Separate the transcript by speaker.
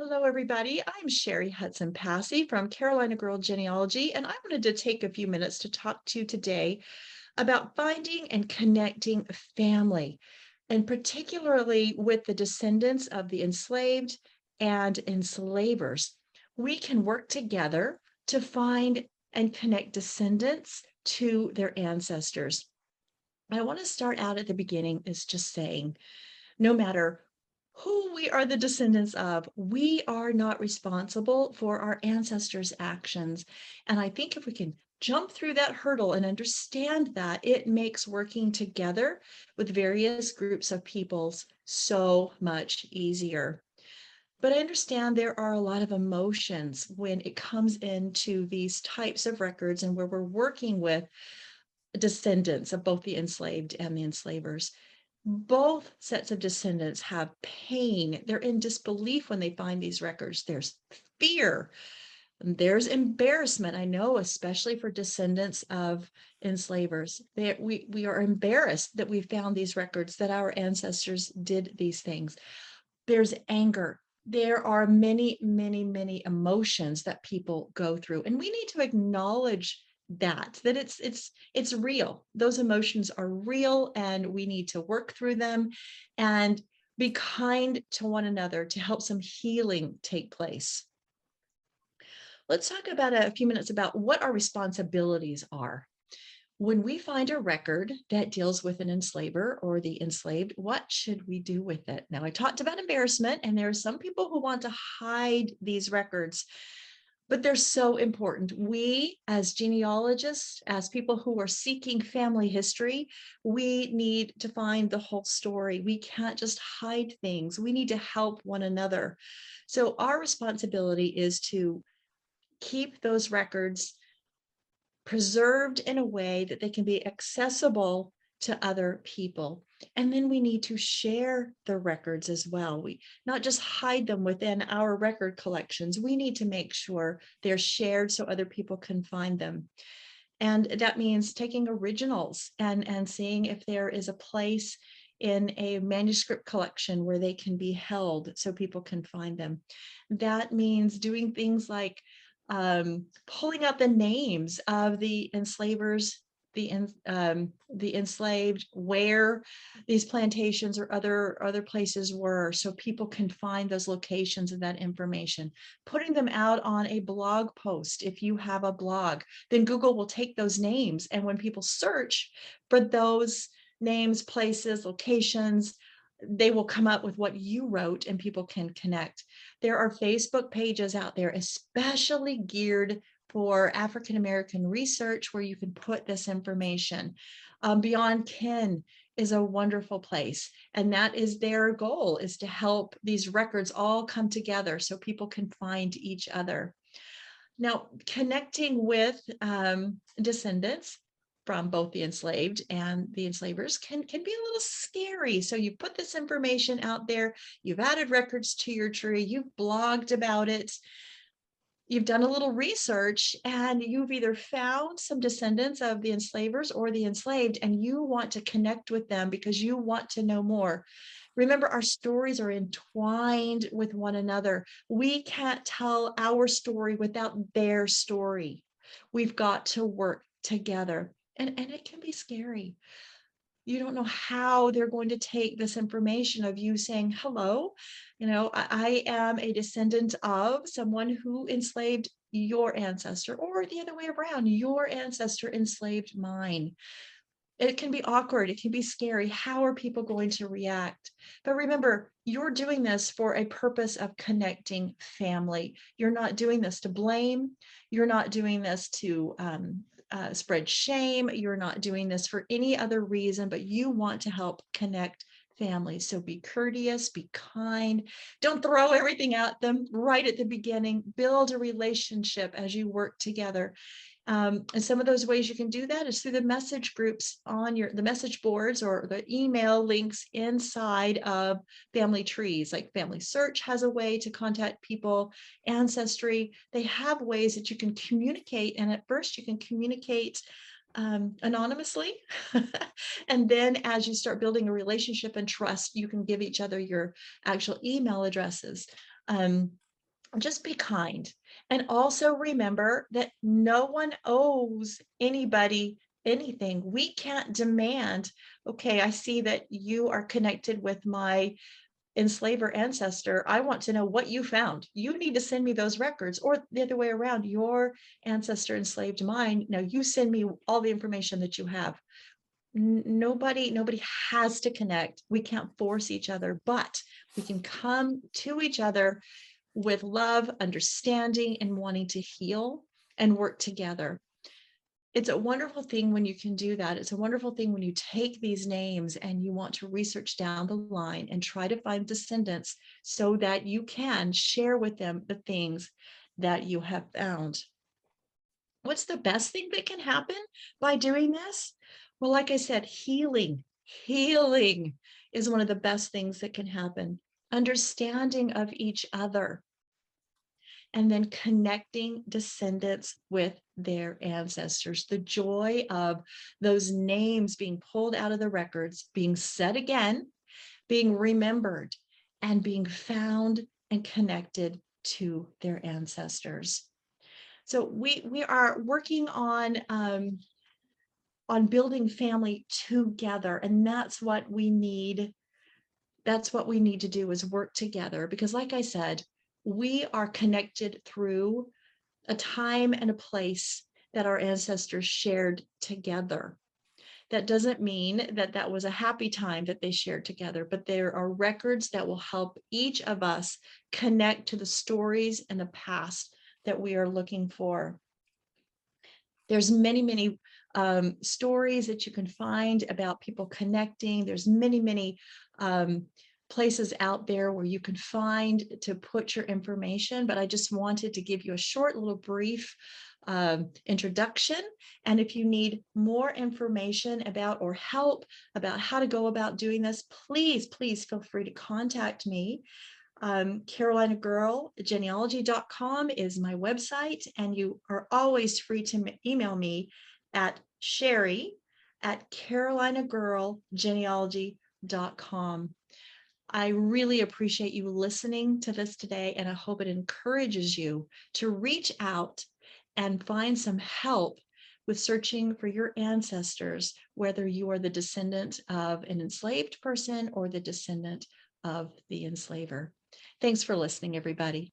Speaker 1: Hello, everybody. I'm Cherie Passey from Carolina Girl Genealogy, and I wanted to take a few minutes to talk to you today about finding and connecting family, and particularly with the descendants of the enslaved and enslavers. We can work together to find and connect descendants to their ancestors. I want to start out at the beginning is just saying, no matter who we are the descendants of, we are not responsible for our ancestors' actions. And I think if we can jump through that hurdle and understand that, it makes working together with various groups of peoples so much easier. But I understand there are a lot of emotions when it comes into these types of records and where we're working with descendants of both the enslaved and the enslavers. Both sets of descendants have pain. They're in disbelief when they find these records. There's fear. There's embarrassment. I know, especially for descendants of enslavers. We are embarrassed that we found these records, that our ancestors did these things. There's anger. There are many, many, many emotions that people go through, and we need to acknowledge that it's real. Those emotions are real, and we need to work through them and be kind to one another to help some healing take place. Let's talk about a few minutes about what our responsibilities are. When we find a record that deals with an enslaver or the enslaved, what should we do with it? Now, I talked about embarrassment, and there are some people who want to hide these records, but they're so important. We, as genealogists, as people who are seeking family history, we need to find the whole story. We can't just hide things. We need to help one another. So our responsibility is to keep those records preserved in a way that they can be accessible to other people. And then we need to share the records as well. We not just hide them within our record collections. We need to make sure they're shared so other people can find them. And that means taking originals and seeing if there is a place in a manuscript collection where they can be held so people can find them. That means doing things like pulling out the names of the enslavers, the enslaved, where these plantations or other places were, so people can find those locations and that information. Putting them out on a blog post. If you have a blog, then Google will take those names, and when people search for those names, places, locations, they will come up with what you wrote and people can connect. There are Facebook pages out there, especially geared for African American research, where you can put this information. Beyond Kin is a wonderful place, and that is their goal, is to help these records all come together so people can find each other. Now, connecting with descendants from both the enslaved and the enslavers can be a little scary. So you put this information out there, you've added records to your tree, you've blogged about it, you've done a little research, and you've either found some descendants of the enslavers or the enslaved, and you want to connect with them because you want to know more. Remember, our stories are entwined with one another. We can't tell our story without their story. We've got to work together. And it can be scary. You don't know how they're going to take this information of you saying, hello, I am a descendant of someone who enslaved your ancestor, or the other way around, your ancestor enslaved mine. It can be awkward. It can be scary. How are people going to react? But remember, you're doing this for a purpose of connecting family. You're not doing this to blame. You're not doing this to spread shame. You're not doing this for any other reason, but you want to help connect families. So be courteous, be kind. Don't throw everything at them right at the beginning. Build a relationship as you work together. And some of those ways you can do that is through the message groups on the message boards, or the email links inside of family trees. Like Family Search has a way to contact people, Ancestry. They have ways that you can communicate. And at first you can communicate anonymously. And then as you start building a relationship and trust, you can give each other your actual email addresses. Just be kind. And also remember that no one owes anybody anything. We can't demand, okay, I see that you are connected with my enslaver ancestor. I want to know what you found. You need to send me those records, or the other way around. Your ancestor enslaved mine. Now you send me all the information that you have. Nobody has to connect. We can't force each other, but we can come to each other with love, understanding, and wanting to heal and work together. It's a wonderful thing when you can do that. It's a wonderful thing when you take these names and you want to research down the line and try to find descendants so that you can share with them the things that you have found. What's the best thing that can happen by doing this? Well, like I said, healing is one of the best things that can happen. Understanding of each other, and then connecting descendants with their ancestors. The joy of those names being pulled out of the records, being said again, being remembered, and being found and connected to their ancestors. So we are working on building family together, and that's what we need. That's what we need to do, is work together, because like I said, we are connected through a time and a place that our ancestors shared together. That doesn't mean that that was a happy time that they shared together, but there are records that will help each of us connect to the stories and the past that we are looking for. There's many stories that you can find about people connecting. There's many places out there where you can find to put your information, but I just wanted to give you a short little brief introduction. And if you need more information about or help about how to go about doing this, please feel free to contact me. CarolinaGirlGenealogy.com is my website, and you are always free to email me at Cherie@CarolinaGirlGenealogy.com. I really appreciate you listening to this today, and I hope it encourages you to reach out and find some help with searching for your ancestors, whether you are the descendant of an enslaved person or the descendant of the enslaver. Thanks for listening, everybody.